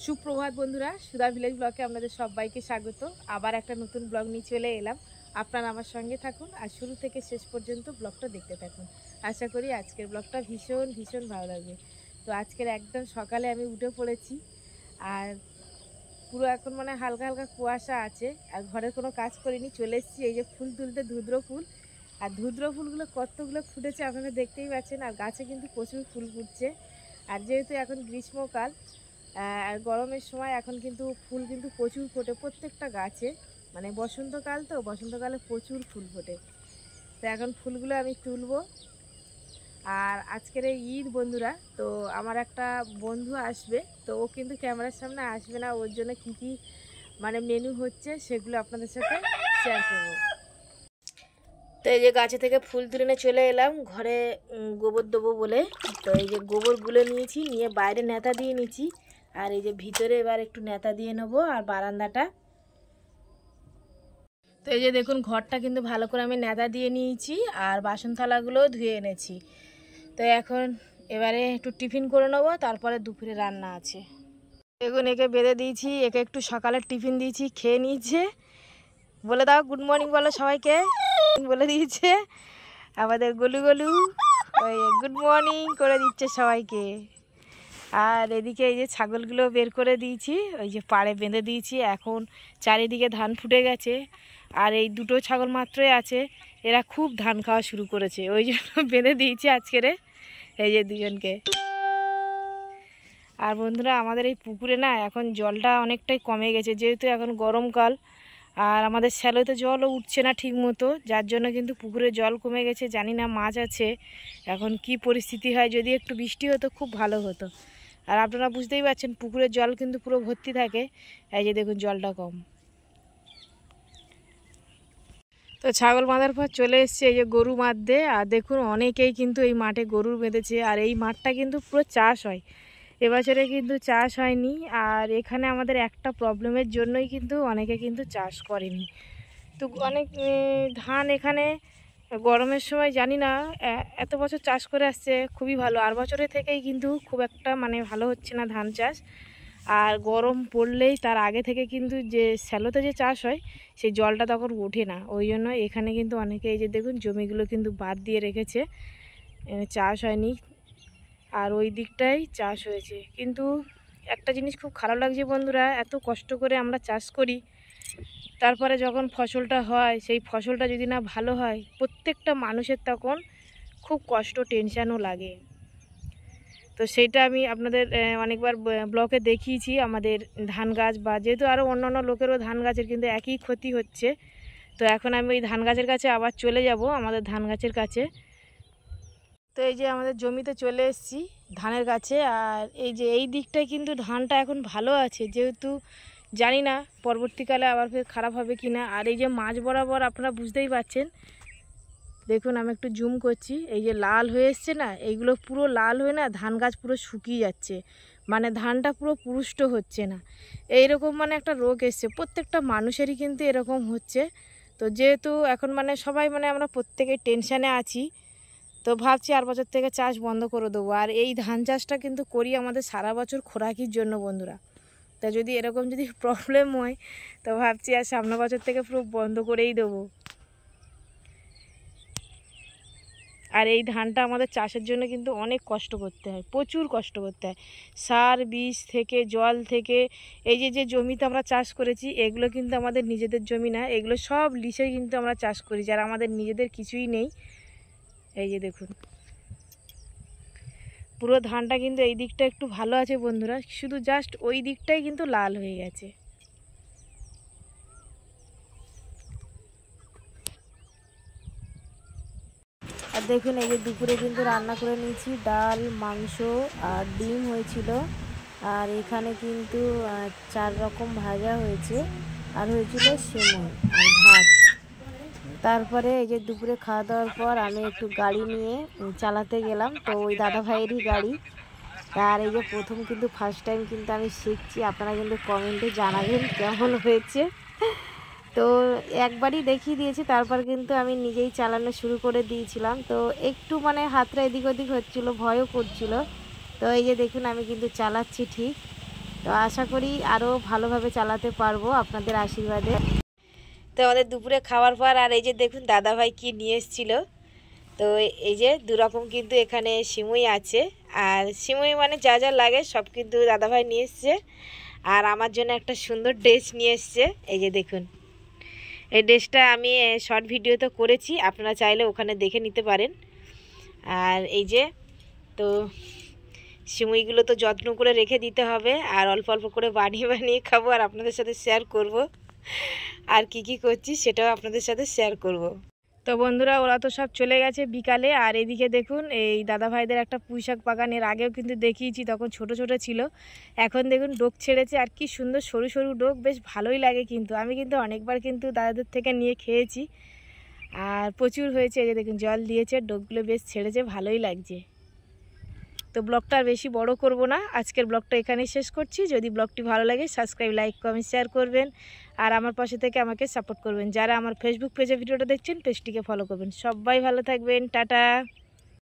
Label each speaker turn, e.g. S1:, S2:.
S1: সুপ্রভাত বন্ধুরা, সুধা ভিলেজ ব্লগে আপনাদের সবাইকে স্বাগত। আবার একটা নতুন ব্লগ নিয়ে চলে এলাম। আপনারা আমার সঙ্গে থাকুন আর শুরু থেকে শেষ পর্যন্ত ব্লগটা দেখতে থাকুন। আশা করি আজকের ব্লগটা ভীষণ ভীষণ ভালো লাগবে। তো আজকের একদম সকালে আমি উঠে পড়েছি, আর পুরো এখন মানে হালকা হালকা কুয়াশা আছে, আর ঘরের কোনো কাজ করিনি, চলে এসেছি এই যে ফুল তুলতে, ধুদ্র ফুল। আর ধুদ্র ফুলগুলো কতগুলো ফুটেছে আপনারা দেখতেই পাচ্ছেন, আর গাছে কিন্তু প্রচুর ফুল ফুটছে। আর যেহেতু এখন গ্রীষ্মকাল আর গরমের সময়, এখন কিন্তু ফুল কিন্তু প্রচুর ফোটে প্রত্যেকটা গাছে। মানে বসন্তকাল, তো বসন্তকালে প্রচুর ফুল ফোটে। তো এখন ফুলগুলো আমি তুলবো। আর আজকের এই ঈদ বন্ধুরা, তো আমার একটা বন্ধু আসবে, তো ও কিন্তু ক্যামেরার সামনে আসবে না। ওর জন্য কী কী মানে মেনু হচ্ছে সেগুলো আপনাদের সাথে শেয়ার করবো। তো এই যে গাছে থেকে ফুল তুলে নিয়ে চলে এলাম ঘরে গোবর দেবো বলে। তো এই যে গোবর গুলে নিয়েছি, নিয়ে বাইরে নেতা দিয়ে নিয়েছি, আর এই যে ভিতরে এবার একটু নেতা দিয়ে নেবো, আর বারান্দাটা। তো এই যে দেখুন ঘরটা কিন্তু ভালো করে আমি নেতা দিয়ে নিয়েছি, আর বাসন থালাগুলোও ধুয়ে এনেছি। তো এখন এবারে একটু টিফিন করে নেবো, তারপরে দুপুরে রান্না আছে। দেখুন একে বেঁধে দিয়েছি, একে একটু সকালের টিফিন দিয়েছি, খেয়ে নিয়েছে। বলে দাও গুড মর্নিং বলো সবাইকে, বলে দিয়েছে আমাদের গলু গলু, ওই গুড মর্নিং করে দিচ্ছে সবাইকে। আর এদিকে এই যে ছাগলগুলো বের করে দিয়েছি, ওই যে পাড়ে বেঁধে দিয়েছি। এখন চারিদিকে ধান ফুটে গেছে, আর এই দুটো ছাগল মাত্রই আছে, এরা খুব ধান খাওয়া শুরু করেছে, ওই জন্য বেঁধে দিয়েছি আজকের এই যে দুজনকে। আর বন্ধুরা আমাদের এই পুকুরে না এখন জলটা অনেকটাই কমে গেছে, যেহেতু এখন গরমকাল, আর আমাদের শ্যালোতে জলও উঠছে না ঠিক মতো, যার জন্য কিন্তু পুকুরে জল কমে গেছে। জানি না মাছ আছে এখন কি পরিস্থিতি হয়, যদি একটু বৃষ্টি হতো খুব ভালো হতো। আর আপনারা বুঝতেই পারছেন পুকুরের জল কিন্তু পুরো ভর্তি থাকে, এই যে দেখুন জলটা কম। তো ছাগল বাঁধার পর চলে এসছে এই যে গরু বাঁধতে। আর দেখুন অনেকেই কিন্তু এই মাঠে গরু বেঁধেছে, আর এই মাঠটা কিন্তু পুরো চাষ হয়, এবছরে কিন্তু চাষ হয়নি। আর এখানে আমাদের একটা প্রবলেমের জন্যই কিন্তু অনেকে কিন্তু চাষ করেনি। তো অনেক ধান এখানে গরমের সময় জানি না এত বছর চাষ করে আসছে খুবই ভালো, আর বছরের থেকেই কিন্তু খুব একটা মানে ভালো হচ্ছে না ধান চাষ। আর গরম পড়লেই তার আগে থেকে কিন্তু যে শ্যালোতে যে চাষ হয় সেই জলটা তখন ওঠে না, ওই জন্য এখানে কিন্তু অনেকে এই যে দেখুন জমিগুলো কিন্তু বাদ দিয়ে রেখেছে, চাষ হয়নি। আর ওই দিকটাই চাষ হয়েছে। কিন্তু একটা জিনিস খুব খারাপ লাগছে বন্ধুরা, এত কষ্ট করে আমরা চাষ করি, তারপরে যখন ফসলটা হয় সেই ফসলটা যদি না ভালো হয়, প্রত্যেকটা মানুষের তখন খুব কষ্ট, টেনশানও লাগে। তো সেইটা আমি আপনাদের অনেকবার ব্লগে দেখিয়েছি, আমাদের ধান গাছ বা যেহেতু আরও অন্যান্য লোকেরও ধান গাছের কিন্তু একই ক্ষতি হচ্ছে। তো এখন আমি ওই ধান গাছের কাছে আবার চলে যাব, আমাদের ধান গাছের কাছে। তো এই যে আমাদের জমিতে চলে এসেছি ধানের কাছে, আর এই যে এই দিকটায় কিন্তু ধানটা এখন ভালো আছে, যেহেতু জানি না পরবর্তীকালে আবার ফের খারাপ হবে কি না। আর এই যে মাঝ বরাবর আপনারা বুঝতেই পারছেন, দেখুন আমি একটু জুম করছি, এই যে লাল হয়ে এসছে না, এইগুলো পুরো লাল হয়ে না ধান গাছ পুরো শুকিয়ে যাচ্ছে, মানে ধানটা পুরো পুষ্ট হচ্ছে না। এইরকম মানে একটা রোগ এসছে, প্রত্যেকটা মানুষেরই কিন্তু এরকম হচ্ছে। তো যেহেতু এখন মানে সবাই মানে আমরা প্রত্যেকেই টেনশানে আছি, তো ভাবছি আর বছর থেকে চাষ বন্ধ করে দেবো। আর এই ধান চাষটা কিন্তু করি আমাদের সারা বছর খোরাকির জন্য বন্ধুরা। তা যদি এরকম যদি প্রবলেম হয়, তো ভাবছি আর সামনের বছর থেকে পুরো বন্ধ করেই দেবো। আর এই ধানটা আমাদের চাষের জন্য কিন্তু অনেক কষ্ট করতে হয়, প্রচুর কষ্ট করতে হয়, সার বীজ থেকে জল থেকে। এই যে যে জমিতে আমরা চাষ করেছি এগুলো কিন্তু আমাদের নিজেদের জমি না, এগুলো সব লিসে কিন্তু আমরা চাষ করি, যারা আমাদের নিজেদের কিছুই নেই। এই যে দেখুন পুরো ধানটা কিন্তু এই দিকটা একটু ভালো আছে বন্ধুরা, শুধু জাস্ট ওই দিকটাই কিন্তু লাল হয়ে গেছে। আর দেখুন এই যে দুপুরে কিন্তু রান্না করে নিয়েছি, ডাল, মাংস আর ডিম হয়েছিল, আর এখানে কিন্তু 4 রকম ভাজা হয়েছে, আর হয়েছিল সেমই আর ভাত। তারপরে এই যে দুপুরে খাওয়া দাওয়ার পর আমি একটু গাড়ি নিয়ে চালাতে গেলাম, তো ওই দাদা ভাইয়েরই গাড়ি। আর এই যে প্রথম কিন্তু ফার্স্ট টাইম কিন্তু আমি শিখছি, আপনারা কিন্তু কমেন্টে জানাবেন কেমন হয়েছে। তো একবারই দেখিয়ে দিয়েছি, তারপর কিন্তু আমি নিজেই চালানো শুরু করে দিয়েছিলাম। তো একটু মানে হাতটা এদিক ওদিক হচ্ছিলো, ভয়ও করছিল। তো এই যে দেখুন আমি কিন্তু চালাচ্ছি ঠিক। তো আশা করি আরও ভালোভাবে চালাতে পারবো আপনাদের আশীর্বাদে। তো আমাদের দুপুরে খাওয়ার পর আর এই যে দেখুন দাদাভাই কি নিয়ে এসেছিলো। তো এই যে দুরকম কিন্তু এখানে সিমুই আছে, আর সিমুই মানে যা যা লাগে সব কিন্তু দাদাভাই নিয়ে এসছে। আর আমার জন্য একটা সুন্দর ড্রেস নিয়ে এসছে, এই যে দেখুন। এই ড্রেসটা আমি শর্ট ভিডিও তো করেছি, আপনারা চাইলে ওখানে দেখে নিতে পারেন। আর এই যে তো সিমুইগুলো তো যত্ন করে রেখে দিতে হবে, আর অল্প অল্প করে বানিয়ে বানিয়ে খাবো, আর আপনাদের সাথে শেয়ার করব। আর কি করছি সেটাও আপনাদের সাথে শেয়ার করব। তো বন্ধুরা, ওরা তো সব চলে গেছে বিকালে। আর এদিকে দেখুন এই দাদা ভাইদের একটা পুঁইশাক বাগানের আগেও কিন্তু দেখিয়েছি, তখন ছোট ছোট ছিল। এখন দেখুন ডোক ছেড়েছে, আর কি সুন্দর সরু সরু ডোক, বেশ ভালোই লাগে কিন্তু। আমি কিন্তু অনেকবার কিন্তু দাদাদের থেকে নিয়ে খেয়েছি, আর প্রচুর হয়েছে। এই যে দেখুন জল দিয়েছে, ডোকগুলো বেশ ছেড়েছে, ভালোই লাগছে। তো ব্লগটা আর বেশি বড় করব না, আজকের ব্লগটা এখানেই শেষ করছি। যদি ব্লগটি ভালো লাগে সাবস্ক্রাইব, লাইক, কমেন্ট, শেয়ার করবেন। আর আমার পাশে থেকে আমাকে সাপোর্ট করবেন। যারা আমার ফেসবুক পেজে ভিডিওটা দেখছেন পেজটিকে ফলো করবেন। সবাই ভালো থাকবেন, টাটা।